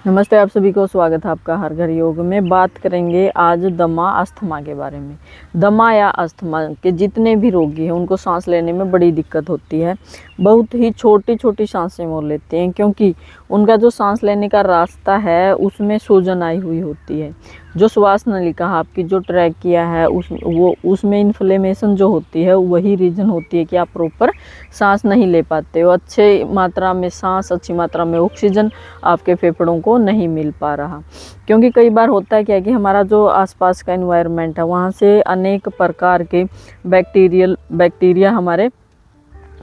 नमस्ते, आप सभी को स्वागत है आपका हर घर योग में। बात करेंगे आज दमा अस्थमा के बारे में। दमा या अस्थमा के जितने भी रोगी हैं उनको सांस लेने में बड़ी दिक्कत होती है। बहुत ही छोटी छोटी सांसें वो लेते हैं क्योंकि उनका जो सांस लेने का रास्ता है उसमें सूजन आई हुई होती है। जो श्वास नलिका आपकी जो ट्रैकिया है उसमें इन्फ्लेमेशन जो होती है वही रीज़न होती है कि आप प्रॉपर सांस नहीं ले पाते हो। अच्छे मात्रा में सांस, अच्छी मात्रा में ऑक्सीजन आपके फेफड़ों को नहीं मिल पा रहा। क्योंकि कई बार होता है क्या कि हमारा जो आसपास का एनवायरनमेंट है वहाँ से अनेक प्रकार के बैक्टीरिया हमारे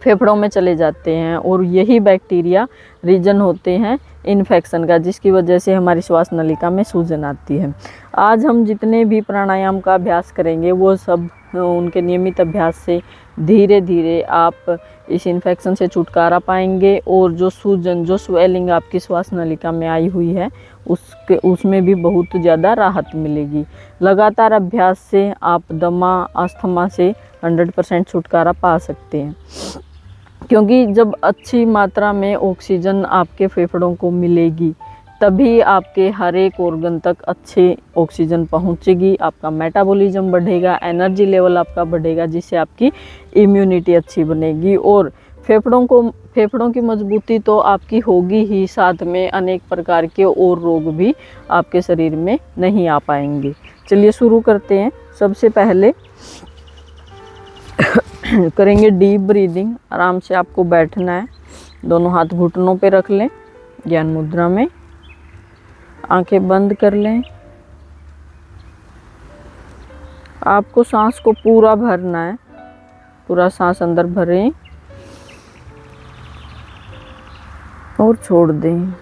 फेफड़ों में चले जाते हैं और यही बैक्टीरिया रीजन होते हैं इन्फेक्शन का, जिसकी वजह से हमारी श्वास नलिका में सूजन आती है। आज हम जितने भी प्राणायाम का अभ्यास करेंगे वो सब उनके नियमित अभ्यास से धीरे धीरे आप इस इन्फेक्शन से छुटकारा पाएंगे और जो सूजन, जो स्वेलिंग आपकी श्वास नलिका में आई हुई है उसमें भी बहुत ज़्यादा राहत मिलेगी। लगातार अभ्यास से आप दमा, अस्थमा से 100% छुटकारा पा सकते हैं। क्योंकि जब अच्छी मात्रा में ऑक्सीजन आपके फेफड़ों को मिलेगी तभी आपके हर एक ऑर्गन तक अच्छे ऑक्सीजन पहुंचेगी, आपका मेटाबॉलिज्म बढ़ेगा, एनर्जी लेवल आपका बढ़ेगा, जिससे आपकी इम्यूनिटी अच्छी बनेगी और फेफड़ों की मजबूती तो आपकी होगी ही, साथ में अनेक प्रकार के और रोग भी आपके शरीर में नहीं आ पाएंगे। चलिए शुरू करते हैं। सबसे पहले करेंगे डीप ब्रीदिंग। आराम से आपको बैठना है, दोनों हाथ घुटनों पे रख लें ज्ञान मुद्रा में, आंखें बंद कर लें। आपको सांस को पूरा भरना है, पूरा सांस अंदर भरें और छोड़ दें।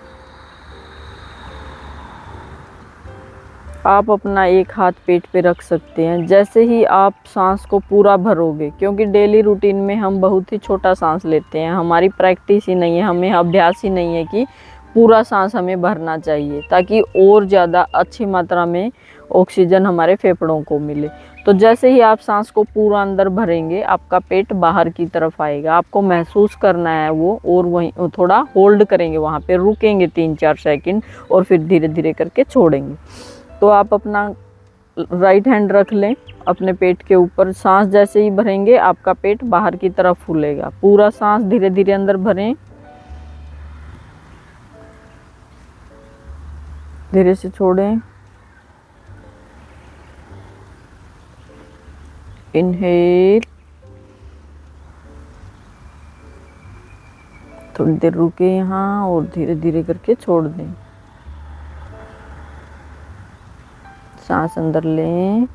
आप अपना एक हाथ पेट पे रख सकते हैं। जैसे ही आप सांस को पूरा भरोगे, क्योंकि डेली रूटीन में हम बहुत ही छोटा सांस लेते हैं, हमारी प्रैक्टिस ही नहीं है, हमें अभ्यास ही नहीं है कि पूरा सांस हमें भरना चाहिए ताकि और ज़्यादा अच्छी मात्रा में ऑक्सीजन हमारे फेफड़ों को मिले। तो जैसे ही आप सांस को पूरा अंदर भरेंगे आपका पेट बाहर की तरफ आएगा, आपको महसूस करना है वो, और वहीं थोड़ा होल्ड करेंगे, वहाँ पे रुकेंगे 3-4 सेकंड और फिर धीरे धीरे करके छोड़ेंगे। तो आप अपना राइट हैंड रख लें अपने पेट के ऊपर। सांस जैसे ही भरेंगे आपका पेट बाहर की तरफ फूलेगा। पूरा सांस धीरे धीरे अंदर भरें, धीरे से छोड़ें। इनहेल, थोड़ी देर रुके यहाँ और धीरे धीरे करके छोड़ दें। सांस अंदर लें,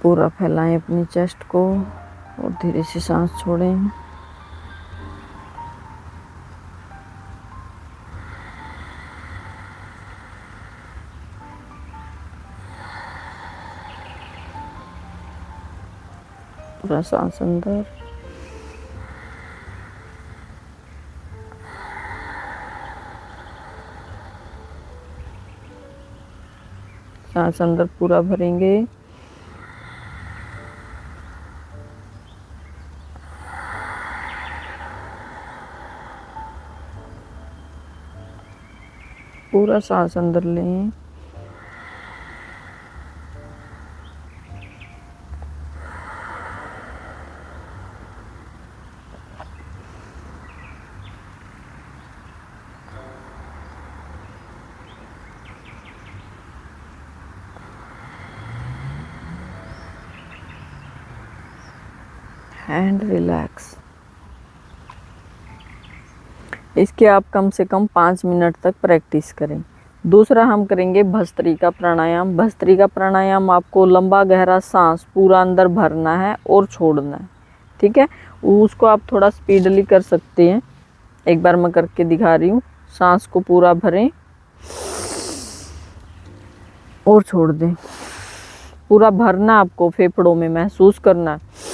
पूरा फैलाएं अपनी चेस्ट को और धीरे से सांस छोड़ें। पूरा सांस अंदर, सांस अंदर पूरा भरेंगे। पूरा सांस अंदर लें, एंड रिलैक्स। इसके आप कम से कम 5 मिनट तक प्रैक्टिस करें। दूसरा हम करेंगे भस्त्रिका प्राणायाम। भस्त्रिका प्राणायाम आपको लंबा गहरा सांस पूरा अंदर भरना है और छोड़ना है, ठीक है। उसको आप थोड़ा स्पीडली कर सकते हैं। एक बार मैं करके दिखा रही हूँ। सांस को पूरा भरें और छोड़ दें। पूरा भरना आपको फेफड़ों में महसूस करना है।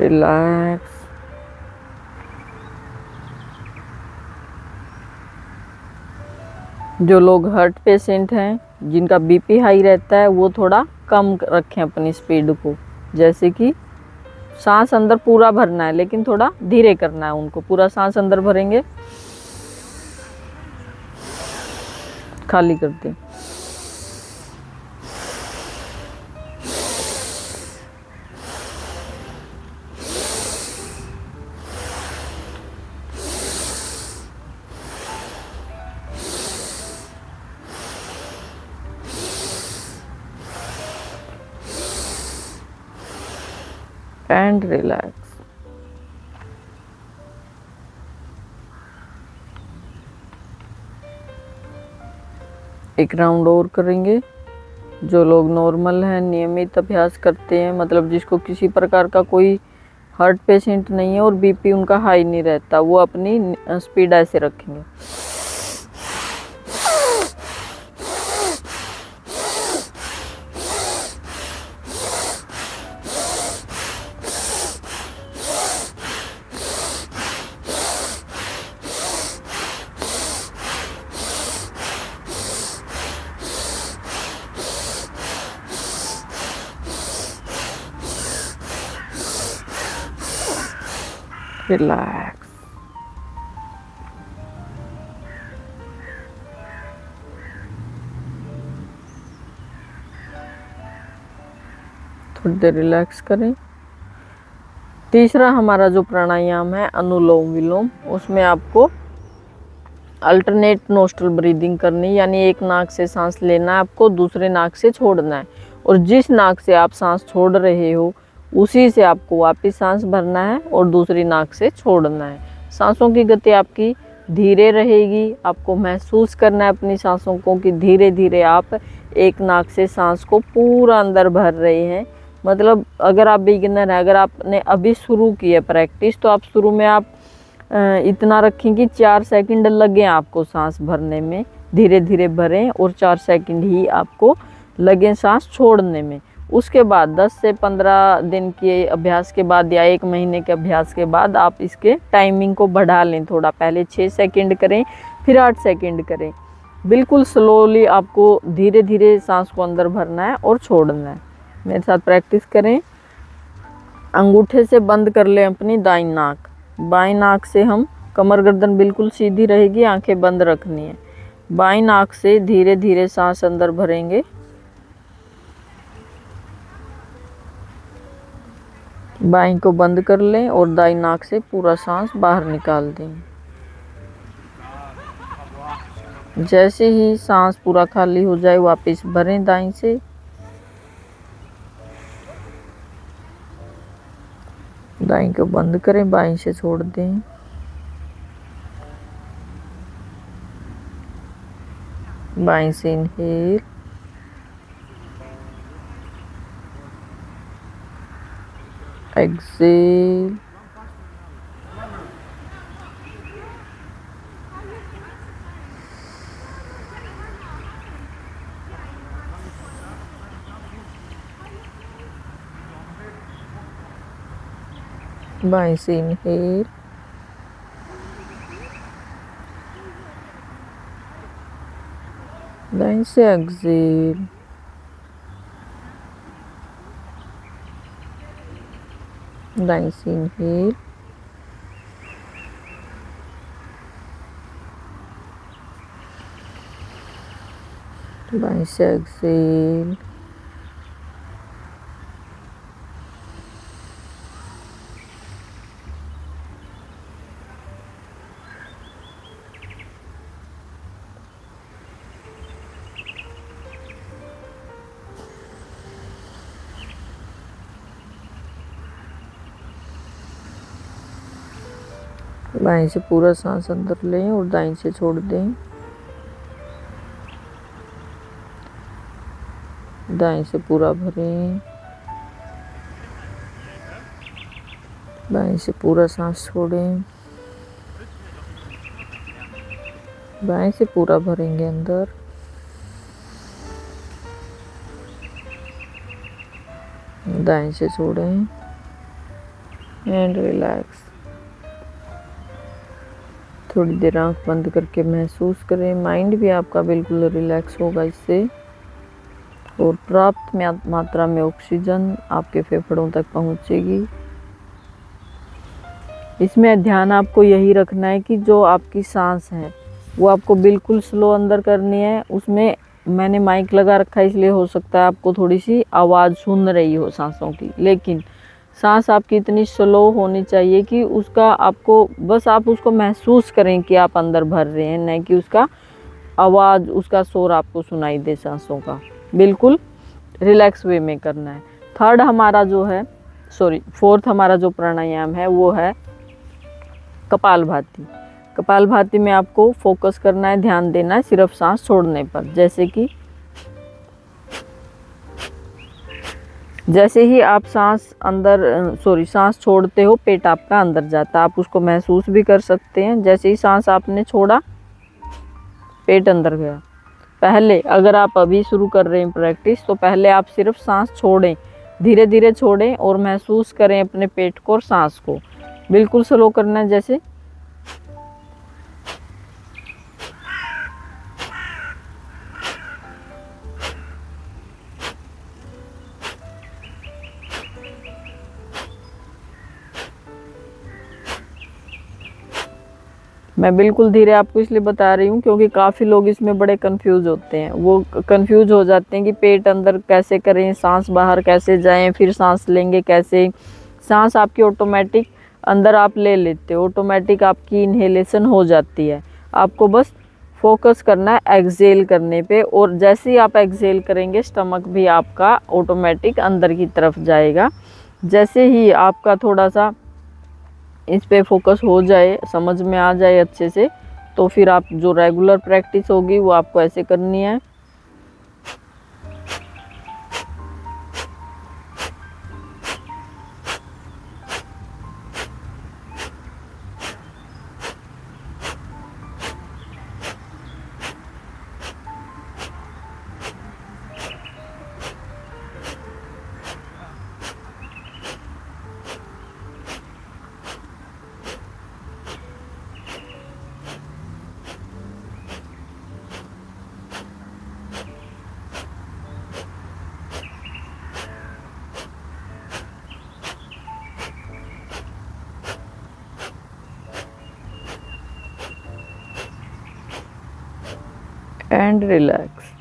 रिलैक्स। जो लोग हार्ट पेशेंट हैं, जिनका बीपी हाई रहता है, वो थोड़ा कम रखें अपनी स्पीड को। जैसे कि सांस अंदर पूरा भरना है, लेकिन थोड़ा धीरे करना है उनको। पूरा सांस अंदर भरेंगे, खाली कर दें। And relax. एक राउंड और करेंगे। जो लोग नॉर्मल हैं, नियमित अभ्यास करते हैं, मतलब जिसको किसी प्रकार का कोई हार्ट पेशेंट नहीं है और बीपी उनका हाई नहीं रहता, वो अपनी स्पीड ऐसे रखेंगे। रिलैक्स। थोड़ी देर रिलैक्स करें। तीसरा हमारा जो प्राणायाम है अनुलोम विलोम, उसमें आपको अल्टरनेट नोस्ट्रल ब्रीदिंग करनी, यानी एक नाक से सांस लेना है आपको, दूसरे नाक से छोड़ना है, और जिस नाक से आप सांस छोड़ रहे हो उसी से आपको वापस सांस भरना है और दूसरी नाक से छोड़ना है। सांसों की गति आपकी धीरे रहेगी। आपको महसूस करना है अपनी सांसों को कि धीरे धीरे आप एक नाक से सांस को पूरा अंदर भर रहे हैं। मतलब अगर आप बिगिनर हैं, अगर आपने अभी शुरू की है प्रैक्टिस, तो आप शुरू में आप इतना रखें कि 4 सेकंड लगे आपको सांस भरने में, धीरे धीरे भरें, और 4 सेकंड ही आपको लगे सांस छोड़ने में। उसके बाद 10 से 15 दिन के अभ्यास के बाद या 1 महीने के अभ्यास के बाद आप इसके टाइमिंग को बढ़ा लें थोड़ा। पहले 6 सेकंड करें, फिर 8 सेकंड करें। बिल्कुल स्लोली आपको धीरे धीरे सांस को अंदर भरना है और छोड़ना है। मेरे साथ प्रैक्टिस करें। अंगूठे से बंद कर लें अपनी दाईं नाक। बाईं नाक से हम, कमर गर्दन बिल्कुल सीधी रहेगी, आंखें बंद रखनी है। बाईं नाक से धीरे धीरे सांस अंदर भरेंगे। बाईं को बंद कर लें और दाईं नाक से पूरा सांस बाहर निकाल दें। जैसे ही सांस पूरा खाली हो जाए वापस भरें दाईं से। दाईं को बंद करें, बाईं से छोड़ दें। बाईं से इनहेल, एक्सेल, बाईं से इनहेल, दाईं से एक्सेल, दाईं से इनहेल, बाईं से एक्सेल, बाईं से पूरा सांस अंदर लें और दाईं से छोड़ दें। दाईं से पूरा भरें। बाईं से पूरा सांस छोड़ें। बाईं से पूरा भरेंगे अंदर। दाईं से छोड़ें। And relax. थोड़ी देर आंख बंद करके महसूस करें, माइंड भी आपका बिल्कुल रिलैक्स होगा इससे, और पर्याप्त मात्रा में ऑक्सीजन आपके फेफड़ों तक पहुंचेगी। इसमें ध्यान आपको यही रखना है कि जो आपकी सांस है वो आपको बिल्कुल स्लो अंदर करनी है। उसमें मैंने माइक लगा रखा है, इसलिए हो सकता है आपको थोड़ी सी आवाज़ सुन रही हो सांसों की, लेकिन सांस आपकी इतनी स्लो होनी चाहिए कि उसका आपको बस आप उसको महसूस करें कि आप अंदर भर रहे हैं, न कि उसका आवाज़, उसका शोर आपको सुनाई दे सांसों का। बिल्कुल रिलैक्स वे में करना है। फोर्थ हमारा जो प्राणायाम है वो है कपालभाति। कपालभाति में आपको फोकस करना है, ध्यान देना है सिर्फ सांस छोड़ने पर। जैसे ही आप सांस छोड़ते हो, पेट आपका अंदर जाता है, आप उसको महसूस भी कर सकते हैं। जैसे ही सांस आपने छोड़ा, पेट अंदर गया। पहले अगर आप अभी शुरू कर रहे हैं प्रैक्टिस, तो पहले आप सिर्फ सांस छोड़ें, धीरे धीरे छोड़ें और महसूस करें अपने पेट को और सांस को। बिल्कुल स्लो करना है। जैसे मैं बिल्कुल धीरे आपको इसलिए बता रही हूँ क्योंकि काफ़ी लोग इसमें बड़े कंफ्यूज होते हैं। वो कंफ्यूज हो जाते हैं कि पेट अंदर कैसे करें, सांस बाहर कैसे जाएं, फिर सांस लेंगे कैसे। सांस आपकी ऑटोमेटिक अंदर आप ले लेते हो, ऑटोमेटिक आपकी इन्हेलेशन हो जाती है। आपको बस फोकस करना है एक्सहेल करने पे, और जैसे ही आप एक्सहेल करेंगे, स्टमक भी आपका ऑटोमेटिक अंदर की तरफ जाएगा। जैसे ही आपका थोड़ा सा इस पे फोकस हो जाए, समझ में आ जाए अच्छे से, तो फिर आप जो रेगुलर प्रैक्टिस होगी वो आपको ऐसे करनी है। And relax.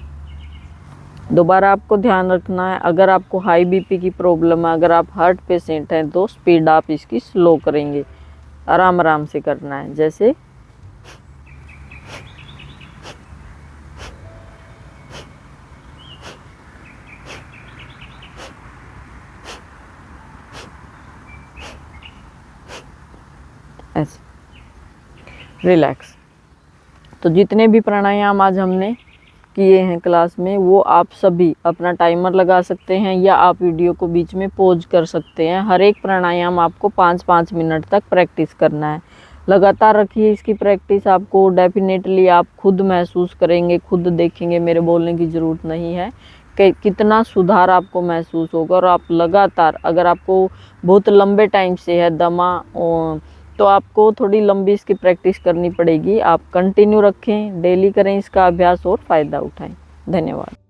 दोबारा आपको ध्यान रखना है, अगर आपको हाई बीपी की प्रॉब्लम है, अगर आप हार्ट पेशेंट हैं, तो स्पीड आप इसकी स्लो करेंगे, आराम आराम से करना है। जैसे ऐसे रिलैक्स। तो जितने भी प्राणायाम आज हमने किए हैं क्लास में, वो आप सभी अपना टाइमर लगा सकते हैं, या आप वीडियो को बीच में पॉज कर सकते हैं। हर एक प्राणायाम आपको 5-5 मिनट तक प्रैक्टिस करना है। लगातार रखिए इसकी प्रैक्टिस, आपको डेफिनेटली आप खुद महसूस करेंगे, खुद देखेंगे, मेरे बोलने की ज़रूरत नहीं है कि कितना सुधार आपको महसूस होगा। और आप लगातार, अगर आपको बहुत लंबे टाइम से है दमा, तो आपको थोड़ी लंबी इसकी प्रैक्टिस करनी पड़ेगी। आप कंटिन्यू रखें, डेली करें इसका अभ्यास और फ़ायदा उठाएं। धन्यवाद।